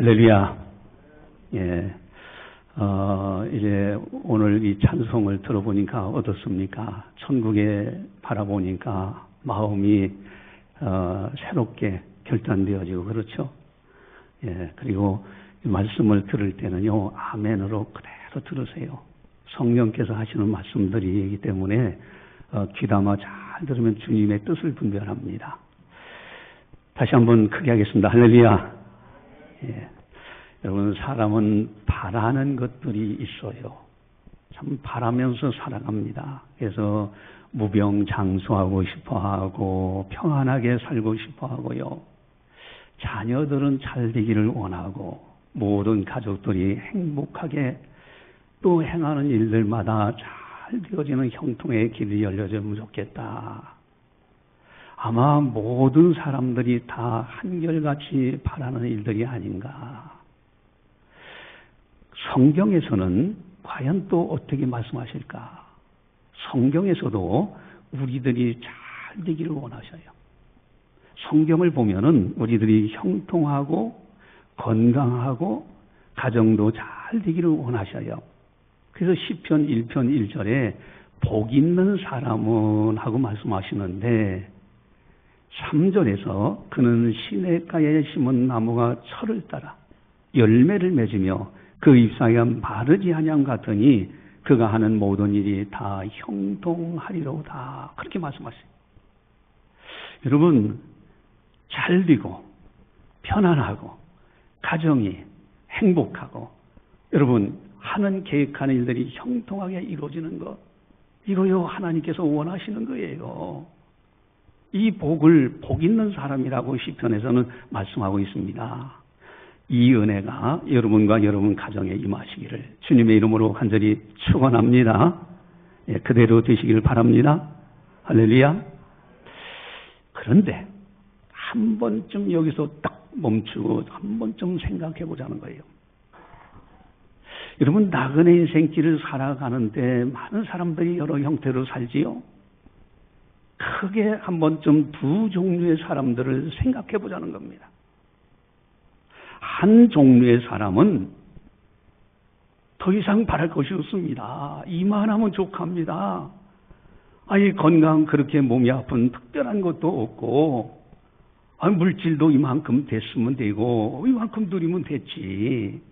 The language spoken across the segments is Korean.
할렐루야. 예. 이제 오늘 이 찬송을 들어보니까 어떻습니까? 천국에 바라보니까 마음이 새롭게 결단되어지고 그렇죠? 예. 그리고 이 말씀을 들을 때는요, 아멘으로 그대로 들으세요. 성령께서 하시는 말씀들이기 때문에 귀담아 잘 들으면 주님의 뜻을 분별합니다. 다시 한번 크게 하겠습니다. 할렐루야. 예. 여러분, 사람은 바라는 것들이 있어요. 참 바라면서 살아갑니다. 그래서 무병장수하고 싶어하고 평안하게 살고 싶어하고요. 자녀들은 잘 되기를 원하고 모든 가족들이 행복하게 또 행하는 일들마다 잘 되어지는 형통의 길이 열려지면 좋겠다. 아마 모든 사람들이 다 한결같이 바라는 일들이 아닌가. 성경에서는 과연 또 어떻게 말씀하실까? 성경에서도 우리들이 잘 되기를 원하셔요. 성경을 보면은 우리들이 형통하고 건강하고 가정도 잘 되기를 원하셔요. 그래서 시편 1편 1절에 복 있는 사람은 하고 말씀하시는데 3절에서 그는 시냇가에 심은 나무가 철을 따라 열매를 맺으며 그 잎사귀가 마르지 아니함 같으니 그가 하는 모든 일이 다 형통하리로다. 그렇게 말씀하세요. 여러분, 잘 되고 편안하고 가정이 행복하고 여러분 하는 계획하는 일들이 형통하게 이루어지는 것, 이거요 하나님께서 원하시는 거예요. 이 복을 복 있는 사람이라고 시편에서는 말씀하고 있습니다. 이 은혜가 여러분과 여러분 가정에 임하시기를 주님의 이름으로 간절히 축원합니다. 예, 그대로 되시기를 바랍니다. 할렐루야. 그런데 한 번쯤 여기서 딱 멈추고 한 번쯤 생각해 보자는 거예요. 여러분, 나그네 인생길을 살아가는데 많은 사람들이 여러 형태로 살지요. 크게 한 번쯤 두 종류의 사람들을 생각해 보자는 겁니다. 한 종류의 사람은 더 이상 바랄 것이 없습니다. 이만하면 족합니다. 아니, 건강 그렇게 몸이 아픈 특별한 것도 없고, 물질도 이만큼 됐으면 되고, 이만큼 누리면 됐지.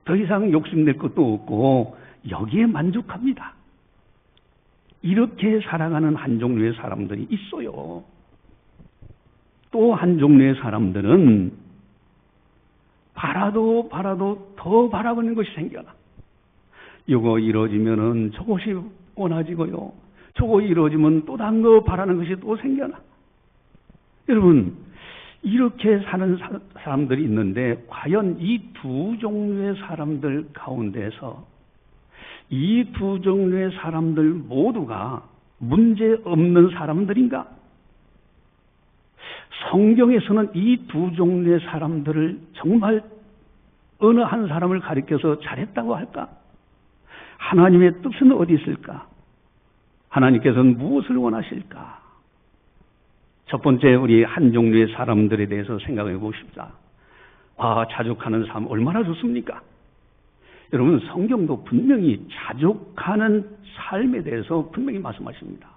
더 이상 욕심낼 것도 없고, 여기에 만족합니다. 이렇게 살아가는 한 종류의 사람들이 있어요. 또 한 종류의 사람들은 바라도 더 바라보는 것이 생겨나. 이거 이루어지면은 저것이 원하지고요. 저거 이루어지면 또 다른 거 바라는 것이 또 생겨나. 여러분, 이렇게 사는 사람들이 있는데 과연 이 두 종류의 사람들 가운데서 이 두 종류의 사람들 모두가 문제 없는 사람들인가? 성경에서는 이 두 종류의 사람들을 정말 어느 한 사람을 가리켜서 잘했다고 할까? 하나님의 뜻은 어디 있을까? 하나님께서는 무엇을 원하실까? 첫 번째, 우리 한 종류의 사람들에 대해서 생각해 봅시다. 자족하는 삶 얼마나 좋습니까? 여러분, 성경도 분명히 자족하는 삶에 대해서 분명히 말씀하십니다.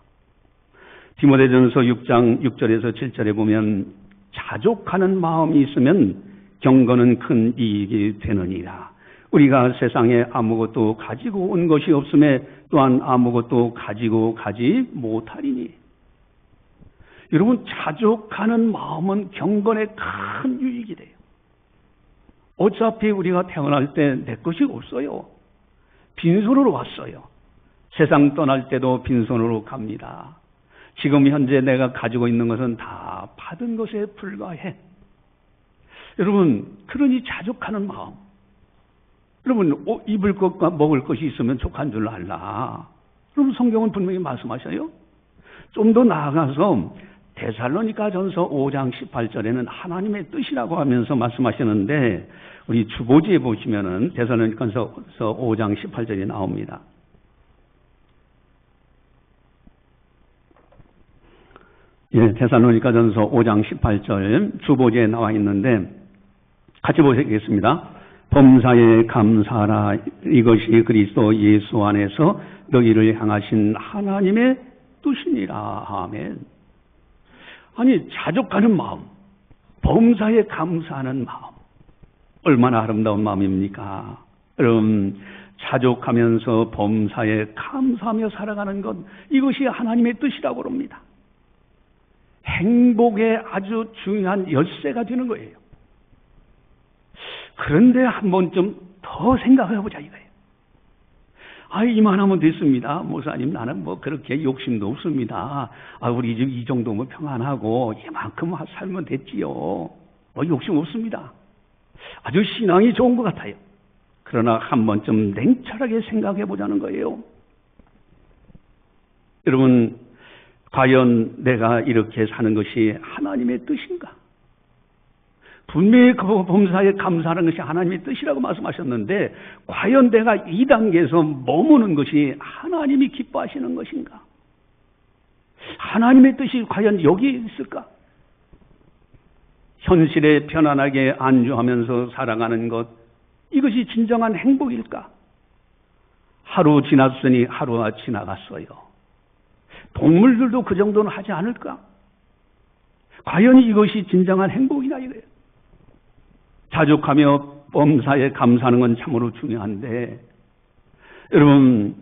디모데전서 6장 6절에서 7절에 보면 자족하는 마음이 있으면 경건은 큰 이익이 되느니라. 우리가 세상에 아무것도 가지고 온 것이 없음에 또한 아무것도 가지고 가지 못하리니. 여러분, 자족하는 마음은 경건에 큰 유익이 돼요. 어차피 우리가 태어날 때 내 것이 없어요. 빈손으로 왔어요. 세상 떠날 때도 빈손으로 갑니다. 지금 현재 내가 가지고 있는 것은 다 받은 것에 불과해. 여러분, 그러니 자족하는 마음. 여러분, 입을 것과 먹을 것이 있으면 족한 줄 알라. 여러분, 성경은 분명히 말씀하셔요. 좀 더 나아가서 데살로니가전서 5장 18절에는 하나님의 뜻이라고 하면서 말씀하시는데 우리 주보지에 보시면은 데살로니가전서 5장 18절이 나옵니다. 예, 데살로니가전서 5장 18절 주보지에 나와 있는데 같이 보시겠습니다. 범사에 감사하라. 이것이 그리스도 예수 안에서 너희를 향하신 하나님의 뜻이니라. 아멘. 아니, 자족하는 마음, 범사에 감사하는 마음, 얼마나 아름다운 마음입니까? 여러분, 자족하면서 범사에 감사하며 살아가는 것, 이것이 하나님의 뜻이라고 합니다. 행복의 아주 중요한 열쇠가 되는 거예요. 그런데 한 번쯤 더 생각해보자 이거예요. 이만하면 됐습니다. 목사님, 나는 뭐 그렇게 욕심도 없습니다. 우리 집 이 정도면 평안하고 이만큼 살면 됐지요. 욕심 없습니다. 아주 신앙이 좋은 것 같아요. 그러나 한 번쯤 냉철하게 생각해보자는 거예요. 여러분, 과연 내가 이렇게 사는 것이 하나님의 뜻인가? 분명히 그 범사에 감사하는 것이 하나님의 뜻이라고 말씀하셨는데, 과연 내가 이 단계에서 머무는 것이 하나님이 기뻐하시는 것인가? 하나님의 뜻이 과연 여기에 있을까? 현실에 편안하게 안주하면서 살아가는 것, 이것이 진정한 행복일까? 하루 지났으니 하루가 지나갔어요. 동물들도 그 정도는 하지 않을까? 과연 이것이 진정한 행복이냐 이거예요. 자족하며 범사에 감사하는 건 참으로 중요한데, 여러분,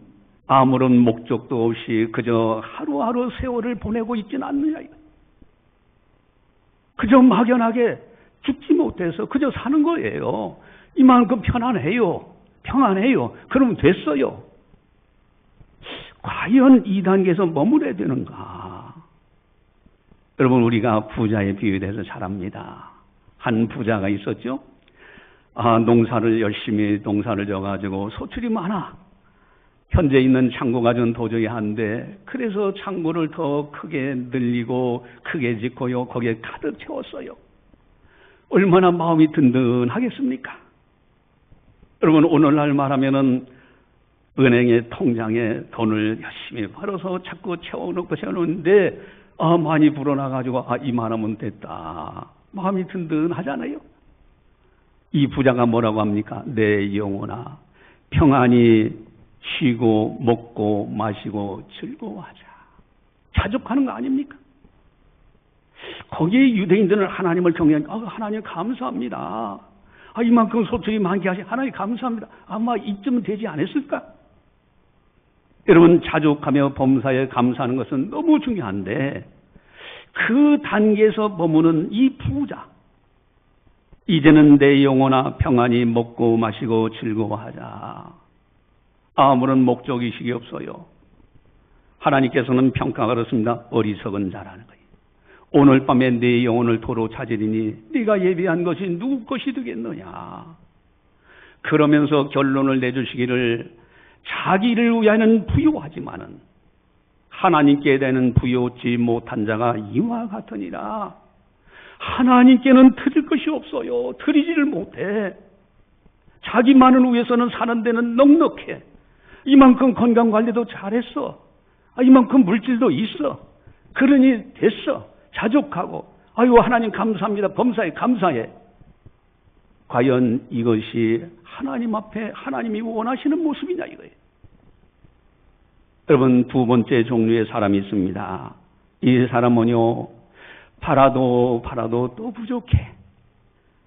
아무런 목적도 없이 그저 하루하루 세월을 보내고 있지는 않느냐 이거. 그저 막연하게 죽지 못해서 그저 사는 거예요. 이만큼 편안해요. 평안해요. 그러면 됐어요. 과연 이 단계에서 머물러야 되는가? 여러분, 우리가 부자의 비유에 대해서 잘 압니다. 한 부자가 있었죠. 농사를 열심히 농사를 져가지고 소출이 많아. 현재 있는 창고가 전 도저히 안 돼. 그래서 창고를 더 크게 늘리고 크게 짓고요. 거기에 가득 채웠어요. 얼마나 마음이 든든하겠습니까? 여러분, 오늘날 말하면은 은행의 통장에 돈을 열심히 벌어서 자꾸 채워놓는데 많이 불어나가지고 이만하면 됐다. 마음이 든든하잖아요. 이 부자가 뭐라고 합니까? 내 영혼아, 평안히 쉬고 먹고 마시고 즐거워하자. 자족하는 거 아닙니까? 거기에 유대인들은 하나님을 경외하니 하나님 감사합니다. 이만큼 소출이 많게 하시 하나님 감사합니다. 아마 이쯤은 되지 않았을까? 여러분, 자족하며 범사에 감사하는 것은 너무 중요한데, 그 단계에서 머무는 이 부자, 이제는 내 영혼아 평안히 먹고 마시고 즐거워하자. 아무런 목적의식이 없어요. 하나님께서는 평가가 그렇습니다. 어리석은 자라는 거예요. 오늘 밤에 내 영혼을 도로 찾으리니 네가 예비한 것이 누구 것이 되겠느냐. 그러면서 결론을 내주시기를, 자기를 위하여는 부요하지만은 하나님께 대는 부요치 못한 자가 이와 같으니라. 하나님께는 드릴 것이 없어요. 드리지를 못해. 자기만을 위해서는 사는 데는 넉넉해. 이만큼 건강관리도 잘했어. 이만큼 물질도 있어. 그러니 됐어. 자족하고 하나님 감사합니다. 범사에 감사해. 과연 이것이 하나님 앞에 하나님이 원하시는 모습이냐 이거예요. 여러분, 두 번째 종류의 사람이 있습니다. 이 사람은요, 바라도 또 부족해.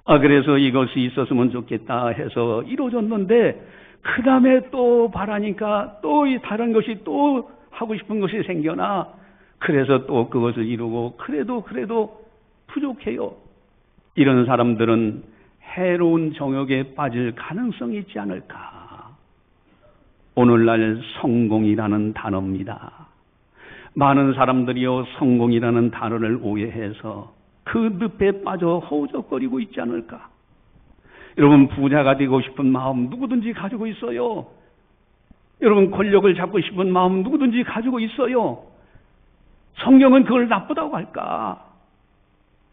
그래서 이것이 있었으면 좋겠다 해서 이루어졌는데, 그 다음에 또 바라니까 또 이 다른 것이 또 하고 싶은 것이 생겨나, 그래서 또 그것을 이루고, 그래도 부족해요. 이런 사람들은 해로운 정욕에 빠질 가능성이 있지 않을까. 오늘날 성공이라는 단어입니다. 많은 사람들이요, 성공이라는 단어를 오해해서 그 늪에 빠져 허우적거리고 있지 않을까. 여러분, 부자가 되고 싶은 마음 누구든지 가지고 있어요. 여러분, 권력을 잡고 싶은 마음 누구든지 가지고 있어요. 성경은 그걸 나쁘다고 할까?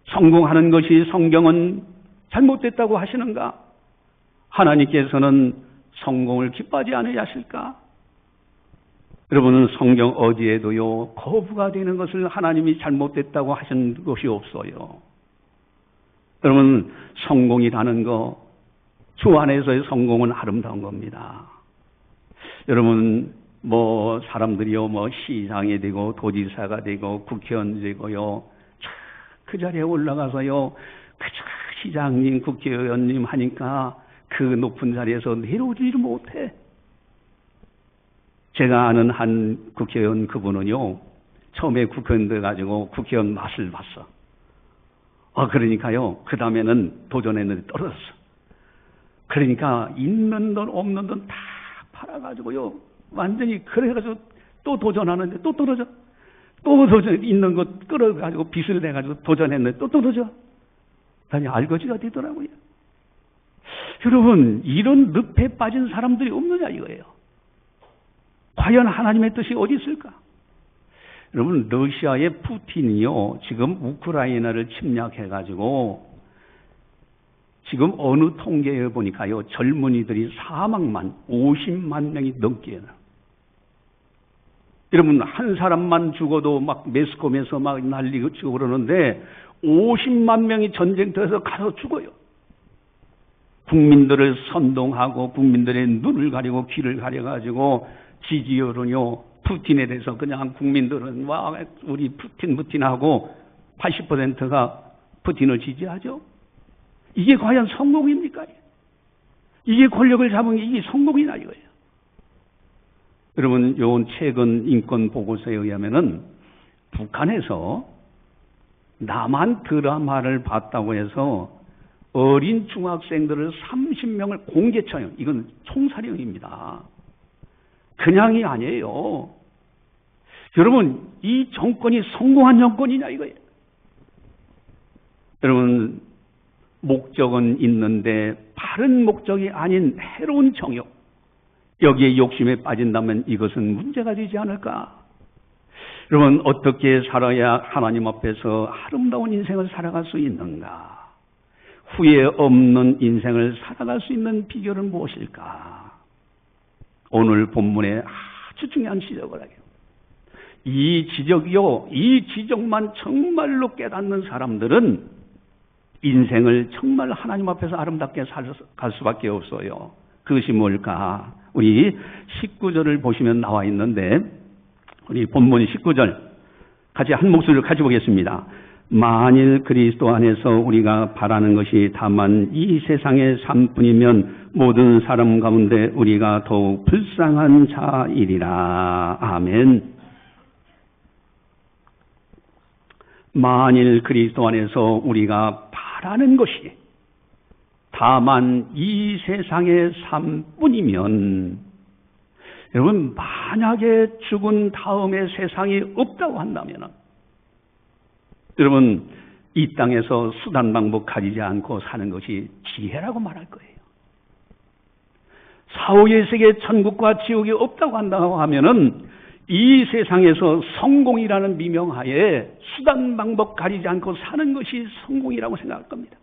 성공하는 것이 성경은 잘못됐다고 하시는가? 하나님께서는 성공을 기뻐하지 않으셨을까? 여러분은 성경 어디에도요, 거부가 되는 것을 하나님이 잘못됐다고 하신 것이 없어요. 여러분, 성공이라는 거, 주 안에서의 성공은 아름다운 겁니다. 여러분, 사람들이요, 시장이 되고, 도지사가 되고, 국회의원 되고요, 그 자리에 올라가서요, 시장님, 국회의원님 하니까 그 높은 자리에서 내려오지를 못해. 제가 아는 한 국회의원 그분은요, 처음에 국회의원 돼가지고 국회의원 맛을 봤어. 그러니까요, 그 다음에는 도전했는데 떨어졌어. 그러니까 있는 돈 없는 돈 다 팔아가지고요, 완전히 그래가지고 또 도전하는데 또 떨어져. 또 도전, 있는 것 끌어가지고 빚을 내가지고 도전했는데 또 떨어져. 다니 알거지가 되더라고요. 여러분, 이런 늪에 빠진 사람들이 없느냐 이거예요. 과연 하나님의 뜻이 어디 있을까? 여러분, 러시아의 푸틴이요, 지금 우크라이나를 침략해가지고 지금 어느 통계에 보니까요, 젊은이들이 사망만 50만 명이 넘게 해요. 여러분, 한 사람만 죽어도 막 매스컴에서 막 난리고 치고 그러는데 50만 명이 전쟁터에서 가서 죽어요. 국민들을 선동하고 국민들의 눈을 가리고 귀를 가려가지고 지지율은요, 푸틴에 대해서 그냥 국민들은 와 우리 푸틴하고 80%가 푸틴을 지지하죠. 이게 과연 성공입니까? 이게 권력을 잡은 게 이게 성공이나 이거예요. 여러분, 요 최근 인권 보고서에 의하면은 북한에서 남한 드라마를 봤다고 해서 어린 중학생들을 30명을 공개 처형, 이건 총살형입니다. 그냥이 아니에요. 여러분, 이 정권이 성공한 정권이냐 이거예요. 여러분, 목적은 있는데 바른 목적이 아닌 해로운 정욕, 여기에 욕심에 빠진다면 이것은 문제가 되지 않을까? 여러분, 어떻게 살아야 하나님 앞에서 아름다운 인생을 살아갈 수 있는가? 후회 없는 인생을 살아갈 수 있는 비결은 무엇일까? 오늘 본문에 아주 중요한 지적을 하게요. 이 지적만 정말로 깨닫는 사람들은 인생을 정말 하나님 앞에서 아름답게 갈 수밖에 없어요. 그것이 뭘까? 우리 19절을 보시면 나와 있는데, 우리 본문 19절 같이 한 목소리를 가지고 보겠습니다. 만일 그리스도 안에서 우리가 바라는 것이 다만 이 세상의 삶뿐이면 모든 사람 가운데 우리가 더욱 불쌍한 자이리라. 아멘. 만일 그리스도 안에서 우리가 바라는 것이 다만 이 세상의 삶뿐이면, 여러분, 만약에 죽은 다음에 세상이 없다고 한다면, 여러분, 이 땅에서 수단 방법 가리지 않고 사는 것이 지혜라고 말할 거예요. 사후의 세계 천국과 지옥이 없다고 한다고 하면은 이 세상에서 성공이라는 미명하에 수단 방법 가리지 않고 사는 것이 성공이라고 생각할 겁니다.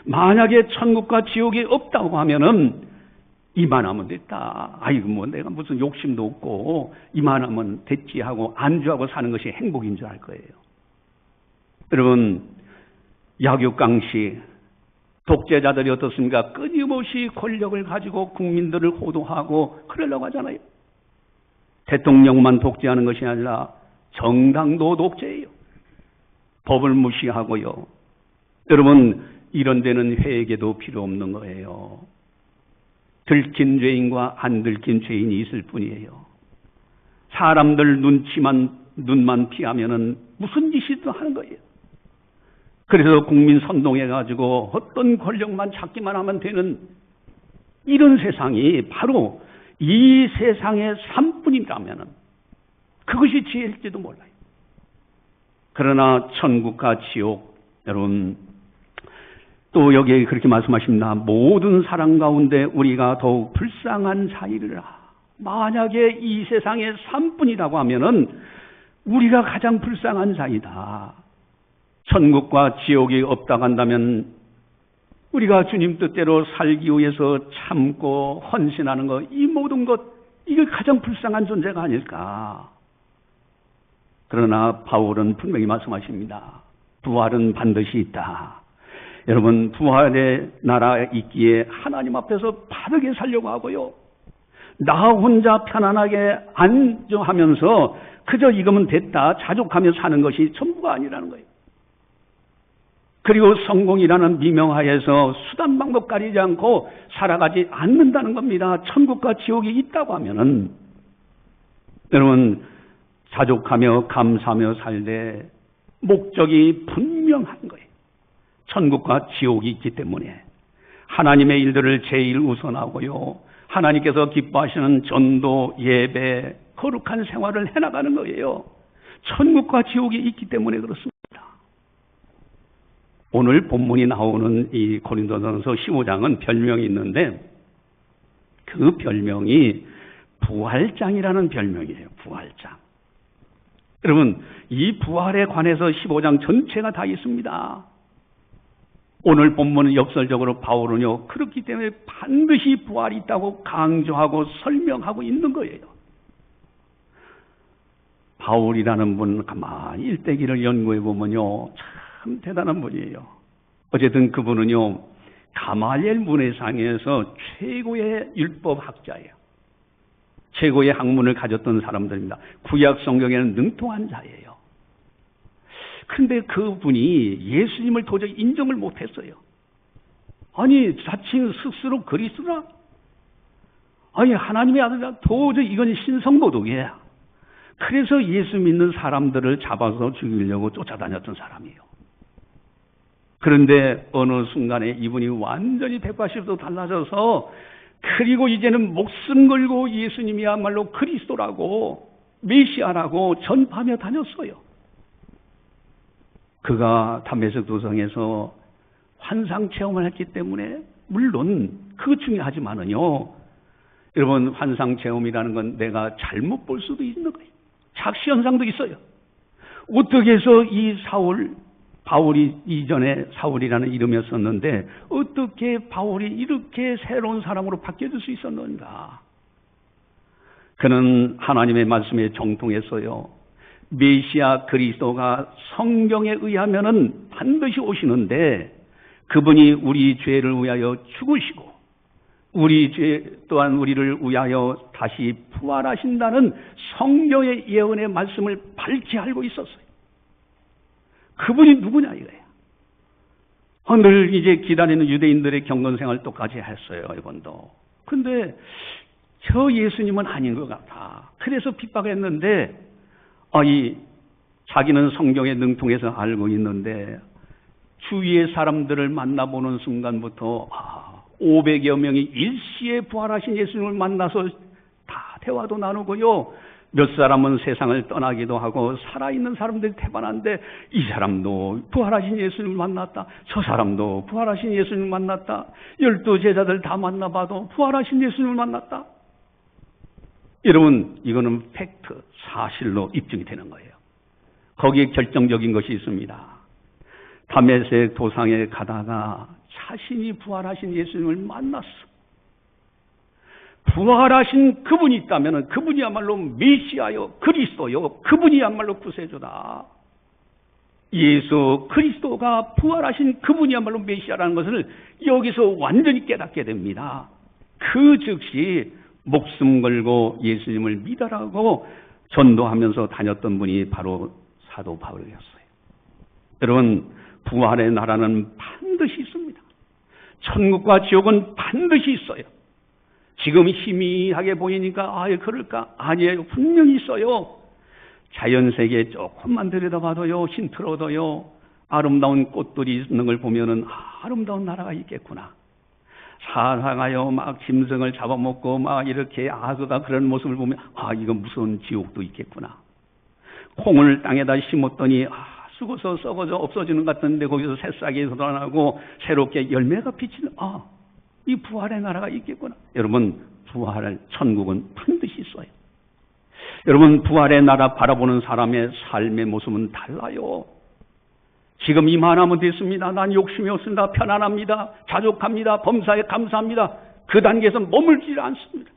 만약에 천국과 지옥이 없다고 하면은 이만하면 됐다. 아이고, 내가 무슨 욕심도 없고 이만하면 됐지 하고 안주하고 사는 것이 행복인 줄 알 거예요. 여러분, 약육강시 독재자들이 어떻습니까? 끊임없이 권력을 가지고 국민들을 호도하고 그러려고 하잖아요. 대통령만 독재하는 것이 아니라 정당도 독재예요. 법을 무시하고요. 여러분, 이런 데는 회개도 필요 없는 거예요. 들킨 죄인과 안 들킨 죄인이 있을 뿐이에요. 사람들 눈만 피하면은 무슨 짓이든 하는 거예요. 그래서 국민 선동해가지고 어떤 권력만 찾기만 하면 되는 이런 세상이 바로 이 세상의 삶뿐이라면은 그것이 지혜일지도 몰라요. 그러나 천국과 지옥, 여러분, 또 여기에 그렇게 말씀하십니다. 모든 사람 가운데 우리가 더욱 불쌍한 자이르라. 만약에 이 세상의 삶뿐이라고 하면은 우리가 가장 불쌍한 자이다. 천국과 지옥이 없다고 한다면 우리가 주님 뜻대로 살기 위해서 참고 헌신하는 것, 이 모든 것, 이게 가장 불쌍한 존재가 아닐까. 그러나 바울은 분명히 말씀하십니다. 부활은 반드시 있다. 여러분, 부활의 나라에 있기에 하나님 앞에서 바르게 살려고 하고요. 나 혼자 편안하게 안정하면서 그저 이거면 됐다 자족하며 사는 것이 전부가 아니라는 거예요. 그리고 성공이라는 미명하에서 수단 방법 가리지 않고 살아가지 않는다는 겁니다. 천국과 지옥이 있다고 하면은 여러분, 자족하며 감사하며 살되 목적이 분명한 거예요. 천국과 지옥이 있기 때문에 하나님의 일들을 제일 우선하고요. 하나님께서 기뻐하시는 전도, 예배, 거룩한 생활을 해나가는 거예요. 천국과 지옥이 있기 때문에 그렇습니다. 오늘 본문이 나오는 이 고린도전서 15장은 별명이 있는데 그 별명이 부활장이라는 별명이에요. 부활장. 여러분, 이 부활에 관해서 15장 전체가 다 있습니다. 오늘 본문은 역설적으로 바울은요, 그렇기 때문에 반드시 부활이 있다고 강조하고 설명하고 있는 거예요. 바울이라는 분 가만히 일대기를 연구해 보면요, 참 대단한 분이에요. 어쨌든 그분은요, 가말리엘 문해상에서 최고의 율법학자예요. 최고의 학문을 가졌던 사람들입니다. 구약 성경에는 능통한 자예요. 그런데 그분이 예수님을 도저히 인정을 못했어요. 아니, 자칭 스스로 그리스도라? 아니, 하나님의 아들이라 도저히 이건 신성모독이야. 그래서 예수 믿는 사람들을 잡아서 죽이려고 쫓아다녔던 사람이에요. 그런데 어느 순간에 이분이 완전히 180도 달라져서 그리고 이제는 목숨 걸고 예수님이야말로 그리스도라고 메시아라고 전파하며 다녔어요. 그가 담메색 도성에서 환상 체험을 했기 때문에 물론 그거 중요하지만은요, 여러분, 환상 체험이라는 건 내가 잘못 볼 수도 있는 거예요. 착시 현상도 있어요. 어떻게 해서 이 바울이 이전에 사울이라는 이름이었었는데 어떻게 바울이 이렇게 새로운 사람으로 바뀌어질 수 있었는가? 그는 하나님의 말씀에 정통했어요. 메시아 그리스도가 성경에 의하면은 반드시 오시는데 그분이 우리 죄를 위하여 죽으시고 우리 죄 또한 우리를 위하여 다시 부활하신다는 성경의 예언의 말씀을 밝히 알고 있었어요. 그분이 누구냐 이거예요. 늘 이제 기다리는 유대인들의 경건생활 똑같이 했어요, 이번도. 근데 저 예수님은 아닌 것 같아. 그래서 핍박했는데 자기는 성경에 능통해서 알고 있는데 주위의 사람들을 만나보는 순간부터 500여 명이 일시에 부활하신 예수님을 만나서 다 대화도 나누고요. 몇 사람은 세상을 떠나기도 하고 살아있는 사람들이 태반한데 이 사람도 부활하신 예수님을 만났다. 저 사람도 부활하신 예수님을 만났다. 12 제자들 다 만나봐도 부활하신 예수님을 만났다. 여러분, 이거는 팩트, 사실로 입증이 되는 거예요. 거기에 결정적인 것이 있습니다. 담메색 도상에 가다가 자신이 부활하신 예수님을 만났어. 부활하신 그분이 있다면 그분이야말로 메시아요, 그리스도요, 그분이야말로 구세주다. 예수 그리스도가 부활하신 그분이야말로 메시아라는 것을 여기서 완전히 깨닫게 됩니다. 그 즉시 목숨 걸고 예수님을 믿으라고 전도하면서 다녔던 분이 바로 사도 바울이었어요. 여러분, 부활의 나라는 반드시 있습니다. 천국과 지옥은 반드시 있어요. 지금 희미하게 보이니까 그럴까? 아니에요. 분명히 있어요. 자연세계 조금만 들여다봐도요, 신트로도요, 아름다운 꽃들이 있는 걸 보면은 아름다운 나라가 있겠구나. 살아가요, 막 짐승을 잡아먹고 막 이렇게 악어가 그런 모습을 보면 이건 무서운 지옥도 있겠구나. 콩을 땅에다 심었더니 죽어서 썩어져 없어지는 것 같은데 거기서 새싹이 돋아나고 새롭게 열매가 비치는 이 부활의 나라가 있겠구나. 여러분, 부활의 천국은 반드시 있어요. 여러분, 부활의 나라 바라보는 사람의 삶의 모습은 달라요. 지금 이만하면 됐습니다. 난 욕심이 없습니다. 편안합니다. 자족합니다. 범사에 감사합니다. 그 단계에서 머물지 않습니다.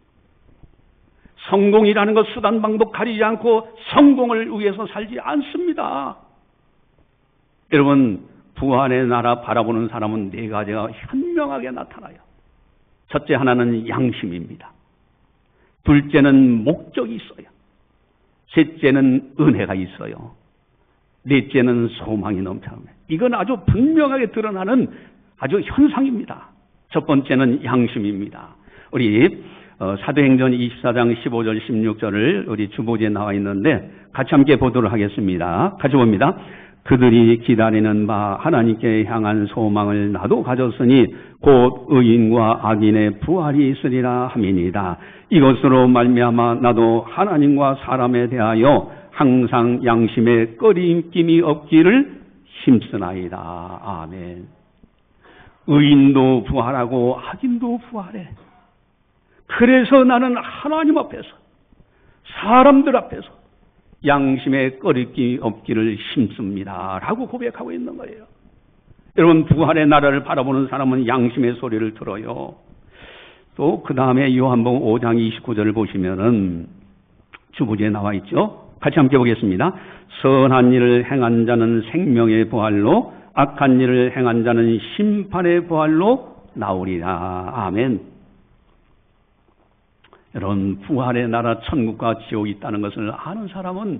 성공이라는 것 수단 방법 가리지 않고 성공을 위해서 살지 않습니다. 여러분, 부활의 나라 바라보는 사람은 네 가지가 현명하게 나타나요. 첫째 하나는 양심입니다. 둘째는 목적이 있어요. 셋째는 은혜가 있어요. 넷째는 소망이 넘쳐납니다. 이건 아주 분명하게 드러나는 아주 현상입니다. 첫 번째는 양심입니다. 우리 사도행전 24장 15절 16절을 우리 주보지에 나와 있는데 같이 함께 보도록 하겠습니다. 같이 봅니다. 그들이 기다리는 바 하나님께 향한 소망을 나도 가졌으니 곧 의인과 악인의 부활이 있으리라 함이니이다. 이것으로 말미암아 나도 하나님과 사람에 대하여 항상 양심에 꺼림낌이 없기를 힘쓰나이다. 아멘. 의인도 부활하고 악인도 부활해. 그래서 나는 하나님 앞에서, 사람들 앞에서 양심에 꺼림낌이 없기를 힘씁니다. 라고 고백하고 있는 거예요. 여러분, 부활의 나라를 바라보는 사람은 양심의 소리를 들어요. 또 그 다음에 요한복음 5장 29절을 보시면은 주부지에 나와 있죠. 같이 함께 보겠습니다. 선한 일을 행한 자는 생명의 부활로, 악한 일을 행한 자는 심판의 부활로 나오리라. 아멘. 여러분, 부활의 나라 천국과 지옥이 있다는 것을 아는 사람은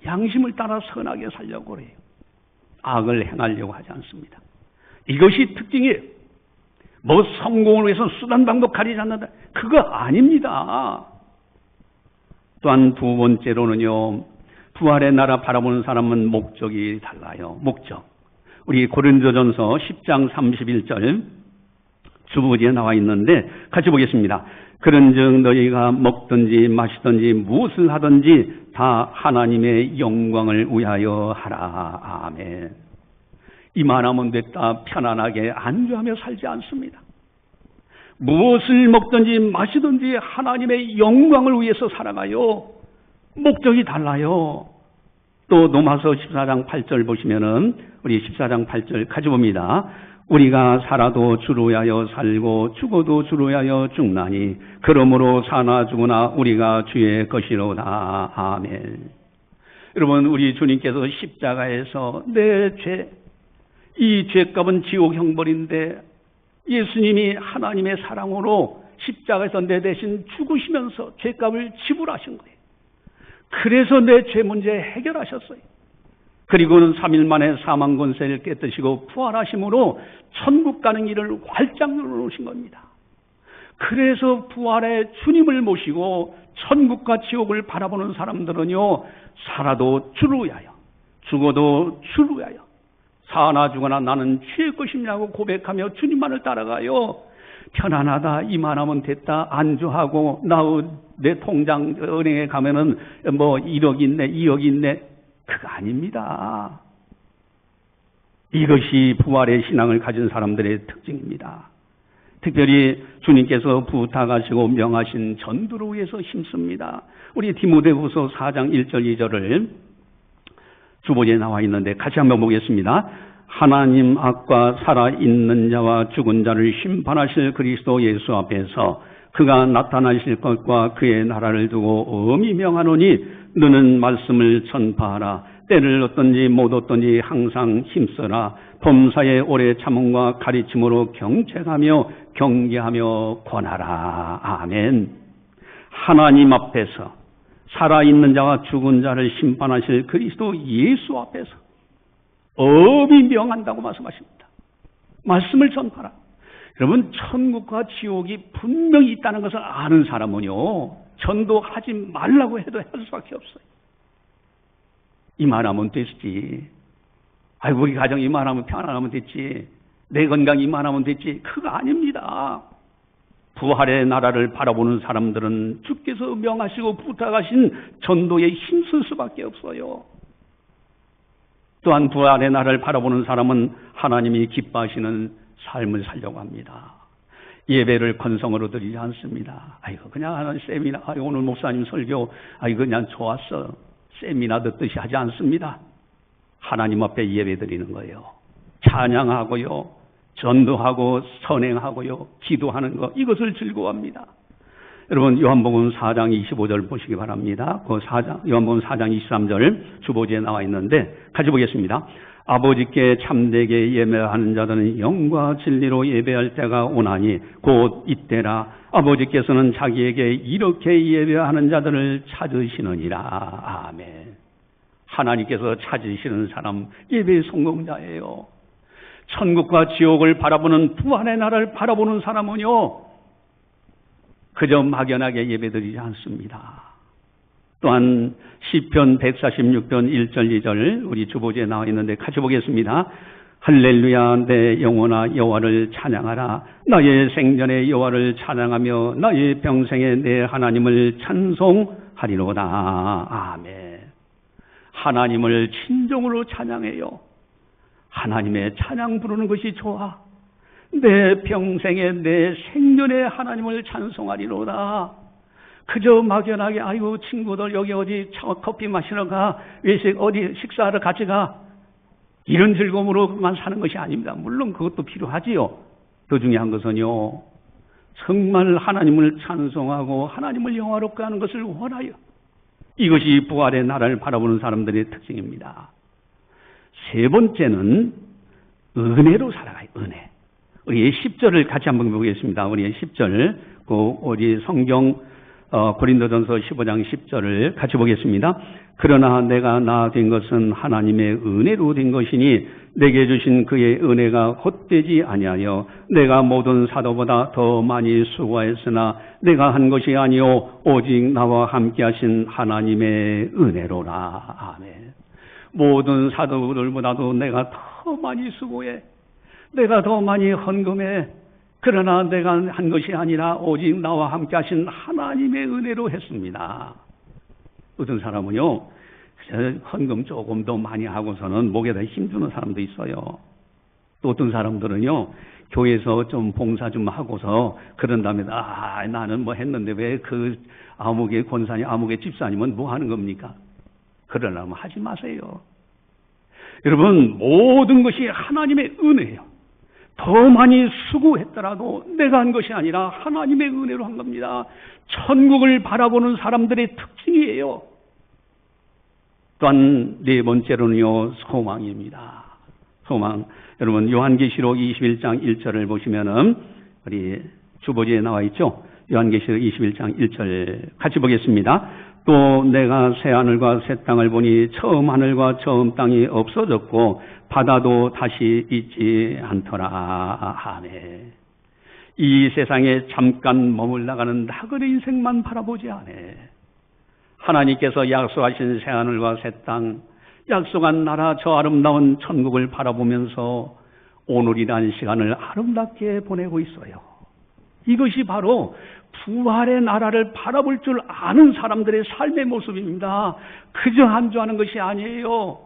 양심을 따라 선하게 살려고 해요. 악을 행하려고 하지 않습니다. 이것이 특징이에요. 뭐 성공을 위해서 수단 방법 가리지 않는다. 그거 아닙니다. 또한 두 번째로는요, 부활의 나라 바라보는 사람은 목적이 달라요. 목적. 우리 고린도전서 10장 31절 주부지에 나와 있는데 같이 보겠습니다. 그런즉 너희가 먹든지 마시든지 무엇을 하든지 다 하나님의 영광을 위하여 하라. 아멘. 이만하면 됐다 편안하게 안주하며 살지 않습니다. 무엇을 먹든지 마시든지 하나님의 영광을 위해서 살아가요. 목적이 달라요. 또 로마서 14장 8절 보시면은 우리 14장 8절 같이 봅니다. 우리가 살아도 주로 위하여 살고 죽어도 주로 위하여 죽나니 그러므로 사나 죽으나 우리가 주의 것이로다. 아멘. 여러분, 우리 주님께서 십자가에서 내 죄, 이 죄값은 지옥 형벌인데 예수님이 하나님의 사랑으로 십자가에서 내 대신 죽으시면서 죄값을 지불하신 거예요. 그래서 내 죄 문제 해결하셨어요. 그리고는 3일 만에 사망 권세를 깨뜨리시고 부활하심으로 천국 가는 길을 활짝 열어놓으신 겁니다. 그래서 부활의 주님을 모시고 천국과 지옥을 바라보는 사람들은요, 살아도 주를 위하여, 죽어도 주를 위하여, 사나 죽으나 나는 주의 것이냐고 고백하며 주님만을 따라가요. 편안하다, 이만하면 됐다, 안주하고 내 통장 은행에 가면은 뭐 1억 있네, 2억 있네. 그거 아닙니다. 이것이 부활의 신앙을 가진 사람들의 특징입니다. 특별히 주님께서 부탁하시고 명하신 전도를 위해서 힘씁니다. 우리 디모데후서 4장 1절 2절을 주보지에 나와 있는데 같이 한번 보겠습니다. 하나님 앞과 살아있는 자와 죽은 자를 심판하실 그리스도 예수 앞에서 그가 나타나실 것과 그의 나라를 두고 엄히 명하노니 너는 말씀을 전파하라. 때를 얻든지 못 얻든지 항상 힘써라. 범사에 오래 참음과 가르침으로 경책하며 경계하며 권하라. 아멘. 하나님 앞에서 살아있는 자와 죽은 자를 심판하실 그리스도 예수 앞에서 엄히 명한다고 말씀하십니다. 말씀을 전파하라. 여러분, 천국과 지옥이 분명히 있다는 것을 아는 사람은요, 전도하지 말라고 해도 할 수밖에 없어요. 이만하면 됐지. 아이고, 우리 가정 이만하면 편안하면 됐지. 내 건강 이만하면 됐지. 그거 아닙니다. 부활의 나라를 바라보는 사람들은 주께서 명하시고 부탁하신 전도에 힘쓸 수밖에 없어요. 또한 부활의 나라를 바라보는 사람은 하나님이 기뻐하시는 삶을 살려고 합니다. 예배를 건성으로 드리지 않습니다. 아이고, 그냥 하는 세미나, 오늘 목사님 설교, 아이고, 그냥 좋았어. 세미나 듣듯이 하지 않습니다. 하나님 앞에 예배 드리는 거예요. 찬양하고요, 전도하고, 선행하고요, 기도하는 거, 이것을 즐거워합니다. 여러분, 요한복음 4장 25절 보시기 바랍니다. 요한복음 4장 23절 주보지에 나와 있는데 같이 보겠습니다. 아버지께 참되게 예배하는 자들은 영과 진리로 예배할 때가 오나니 곧 이때라. 아버지께서는 자기에게 이렇게 예배하는 자들을 찾으시느니라. 아멘. 하나님께서 찾으시는 사람 예배의 성공자예요. 천국과 지옥을 바라보는 부활의 나라를 바라보는 사람은요, 그저 막연하게 예배드리지 않습니다. 또한 시편 146편 1절 2절 우리 주보지에 나와 있는데 같이 보겠습니다. 할렐루야, 내 영혼아 여호와를 찬양하라. 나의 생전에 여호와를 찬양하며 나의 평생에 내 하나님을 찬송하리로다. 아멘. 하나님을 진정으로 찬양해요. 하나님의 찬양 부르는 것이 좋아. 내 평생에 내 생전에 하나님을 찬송하리로다. 그저 막연하게 아이고 친구들 여기 어디 커피 마시러 가, 외식 어디 식사하러 같이 가, 이런 즐거움으로만 사는 것이 아닙니다. 물론 그것도 필요하지요. 더 중요한 것은요, 정말 하나님을 찬송하고 하나님을 영화롭게 하는 것을 원하여, 이것이 부활의 나라를 바라보는 사람들의 특징입니다. 세 번째는 은혜로 살아가요. 은혜. 우리 10절을 같이 한번 보겠습니다. 우리 10절, 우리 성경 고린도전서 15장 10절을 같이 보겠습니다. 그러나 내가 나 된 것은 하나님의 은혜로 된 것이니 내게 주신 그의 은혜가 헛되지 아니하여 내가 모든 사도보다 더 많이 수고하였으나 내가 한 것이 아니요 오직 나와 함께 하신 하나님의 은혜로라. 아멘. 모든 사도들보다도 내가 더 많이 수고해. 내가 더 많이 헌금해. 그러나 내가 한 것이 아니라 오직 나와 함께 하신 하나님의 은혜로 했습니다. 어떤 사람은요, 헌금 조금 더 많이 하고서는 목에다 힘주는 사람도 있어요. 또 어떤 사람들은요, 교회에서 좀 봉사 좀 하고서 그런 다음에 나는 뭐 했는데 왜 그 아무개 권사님, 아무개 집사님은 뭐 하는 겁니까? 그러려면 하지 마세요. 여러분, 모든 것이 하나님의 은혜예요. 더 많이 수고했더라도 내가 한 것이 아니라 하나님의 은혜로 한 겁니다. 천국을 바라보는 사람들의 특징이에요. 또한 네 번째로는요, 소망입니다. 소망. 여러분, 요한계시록 21장 1절을 보시면은 우리 주보지에 나와 있죠. 요한계시록 21장 1절 같이 보겠습니다. 또 내가 새 하늘과 새 땅을 보니 처음 하늘과 처음 땅이 없어졌고 바다도 다시 있지 않더라. 아멘. 이 세상에 잠깐 머물러가는 나그네 인생만 바라보지 않아. 하나님께서 약속하신 새 하늘과 새 땅, 약속한 나라 저 아름다운 천국을 바라보면서 오늘이라는 시간을 아름답게 보내고 있어요. 이것이 바로 부활의 나라를 바라볼 줄 아는 사람들의 삶의 모습입니다. 그저 안주하는 것이 아니에요.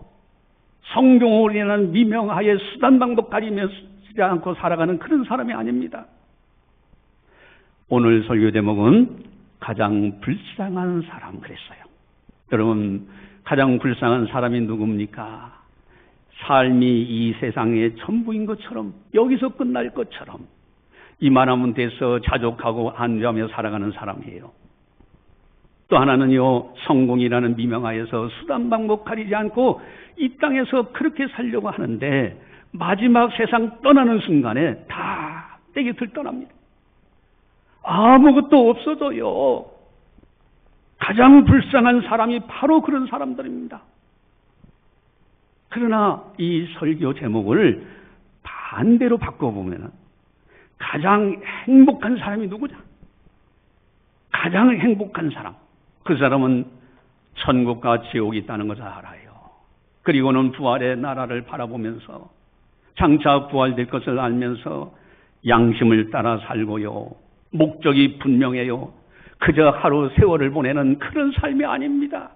성경으로는 미명하에 수단방법 가리면서 않고 살아가는 그런 사람이 아닙니다. 오늘 설교 제목은 가장 불쌍한 사람 그랬어요. 여러분, 가장 불쌍한 사람이 누굽니까? 삶이 이 세상의 전부인 것처럼, 여기서 끝날 것처럼 이만하면 돼서 자족하고 안주하며 살아가는 사람이에요. 또 하나는요, 성공이라는 미명하에서 수단 방법 가리지 않고 이 땅에서 그렇게 살려고 하는데 마지막 세상 떠나는 순간에 다 떼깃을 떠납니다. 아무것도 없어져요. 가장 불쌍한 사람이 바로 그런 사람들입니다. 그러나 이 설교 제목을 반대로 바꿔보면 가장 행복한 사람이 누구냐? 가장 행복한 사람. 그 사람은 천국과 지옥이 있다는 것을 알아요. 그리고는 부활의 나라를 바라보면서 장차 부활될 것을 알면서 양심을 따라 살고요. 목적이 분명해요. 그저 하루 세월을 보내는 그런 삶이 아닙니다.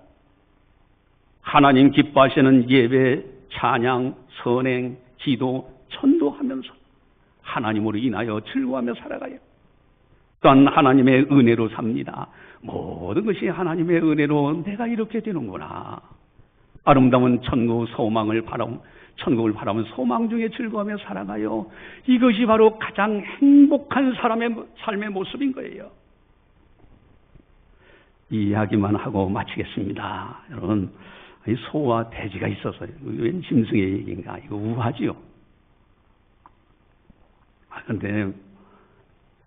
하나님 기뻐하시는 예배, 찬양, 선행, 기도, 전도하면서 하나님으로 인하여 즐거워하며 살아가요. 또한 하나님의 은혜로 삽니다. 모든 것이 하나님의 은혜로 내가 이렇게 되는구나. 아름다운 천국 소망을 천국을 바라면 소망 중에 즐거워하며 살아가요. 이것이 바로 가장 행복한 사람의 삶의 모습인 거예요. 이 이야기만 하고 마치겠습니다. 여러분, 소와 돼지가 있어서 웬 짐승의 얘기인가? 이거 우하지요. 그런데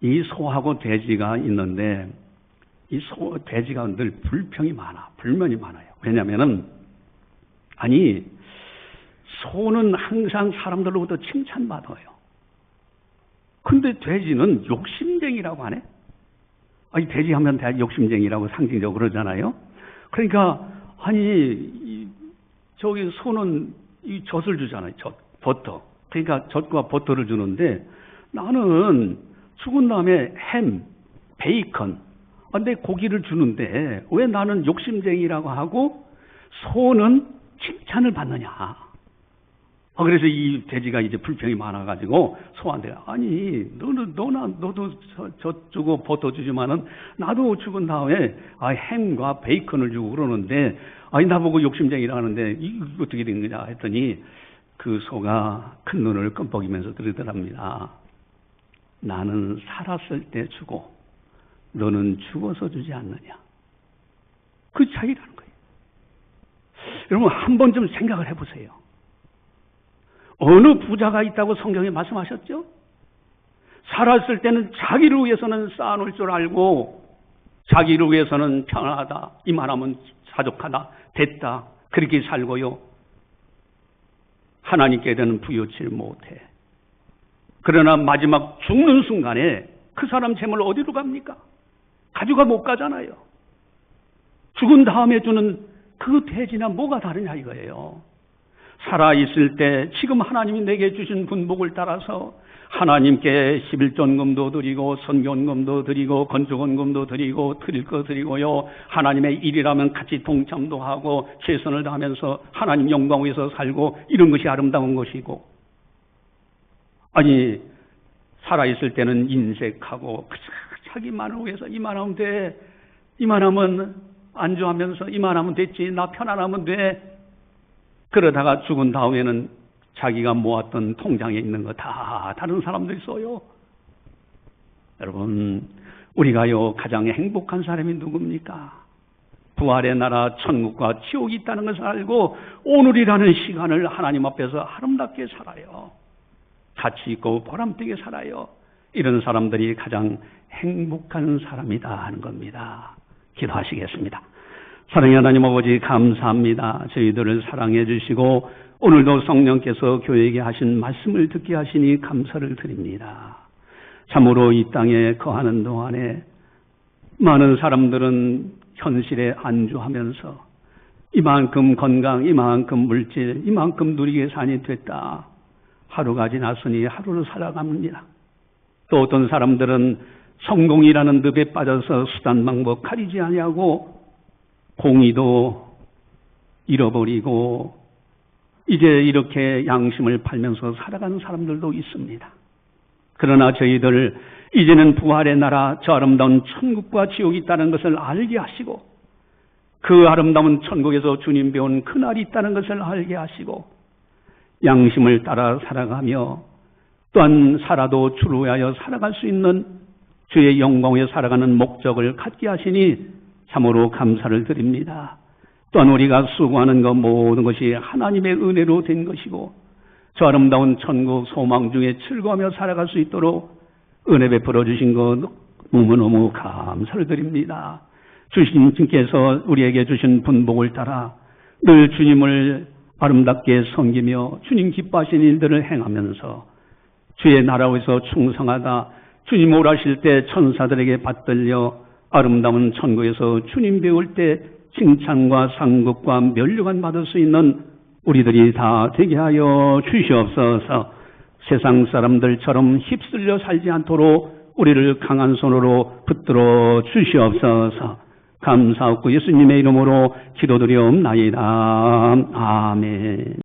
이 소하고 돼지가 있는데 이 돼지가 늘 불평이 많아, 불만이 많아요. 왜냐면은 아니 소는 항상 사람들로부터 칭찬받아요. 근데 돼지는 욕심쟁이라고 하네. 아니 돼지 하면 다 욕심쟁이라고 상징적으로 그러잖아요. 그러니까 아니 저기 소는 이 젖을 주잖아요. 버터. 그러니까 젖과 버터를 주는데 나는 죽은 다음에 햄, 베이컨, 내 고기를 주는데 왜 나는 욕심쟁이라고 하고 소는 칭찬을 받느냐. 그래서 이 돼지가 이제 불평이 많아가지고 소한테 아니 너도 젖 주고 버터 주지만은 나도 죽은 다음에 햄과 베이컨을 주고 그러는데 아니 나보고 욕심쟁이라 하는데 이거 어떻게 된 거냐 했더니 그 소가 큰 눈을 끔뻑이면서 그러더랍니다. 나는 살았을 때 주고 너는 죽어서 주지 않느냐. 그 차이라는 거예요. 여러분 한 번 좀 생각을 해보세요. 어느 부자가 있다고 성경에 말씀하셨죠? 살았을 때는 자기를 위해서는 쌓아놓을 줄 알고 자기를 위해서는 편하다, 이만하면 사족하다, 됐다, 그렇게 살고요. 하나님께 대한 부여치를 못해. 그러나 마지막 죽는 순간에 그 사람 재물 어디로 갑니까? 가져가 못 가잖아요. 죽은 다음에 주는 그 돼지나 뭐가 다르냐 이거예요. 살아있을 때 지금 하나님이 내게 주신 분복을 따라서 하나님께 11전금도 드리고 선견금도 드리고 건축원금도 드리고 드릴 거 드리고요. 하나님의 일이라면 같이 동참도 하고 최선을 다하면서 하나님 영광 위해서 살고 이런 것이 아름다운 것이고 아니 살아있을 때는 인색하고 자기만을 위해서 이만하면 돼. 이만하면 안주하면서 이만하면 됐지. 나 편안하면 돼. 그러다가 죽은 다음에는 자기가 모았던 통장에 있는 거 다 다른 사람들이 써요. 여러분 우리가요 가장 행복한 사람이 누굽니까? 부활의 나라 천국과 지옥이 있다는 것을 알고 오늘이라는 시간을 하나님 앞에서 아름답게 살아요. 가치 있고 보람되게 살아요. 이런 사람들이 가장 행복한 사람이다 하는 겁니다. 기도하시겠습니다. 사랑의 하나님 아버지 감사합니다. 저희들을 사랑해 주시고 오늘도 성령께서 교회에게 하신 말씀을 듣게 하시니 감사를 드립니다. 참으로 이 땅에 거하는 동안에 많은 사람들은 현실에 안주하면서 이만큼 건강, 이만큼 물질, 이만큼 누리게 산이 됐다. 하루가 지났으니 하루를 살아갑니다. 또 어떤 사람들은 성공이라는 늪에 빠져서 수단 방법 가리지 아니하고 공의도 잃어버리고 이제 이렇게 양심을 팔면서 살아가는 사람들도 있습니다. 그러나 저희들 이제는 부활의 나라 저 아름다운 천국과 지옥이 있다는 것을 알게 하시고 그 아름다운 천국에서 주님 배운 그날이 있다는 것을 알게 하시고 양심을 따라 살아가며 또한 살아도 주를 위하여 살아갈 수 있는 주의 영광에 살아가는 목적을 갖게 하시니 참으로 감사를 드립니다. 또한 우리가 수고하는 것 모든 것이 하나님의 은혜로 된 것이고 저 아름다운 천국 소망 중에 즐거워하며 살아갈 수 있도록 은혜 베풀어 주신 것 너무너무 감사를 드립니다. 주님께서 우리에게 주신 분복을 따라 늘 주님을 아름답게 섬기며 주님 기뻐하신 일들을 행하면서 주의 나라에서 충성하다 주님 오라실 때 천사들에게 받들려 아름다운 천국에서 주님 배울 때 칭찬과 상급과 면류관 받을 수 있는 우리들이 다 되게 하여 주시옵소서. 세상 사람들처럼 휩쓸려 살지 않도록 우리를 강한 손으로 붙들어 주시옵소서. 감사하고 예수님의 이름으로 기도드리옵나이다. 아멘.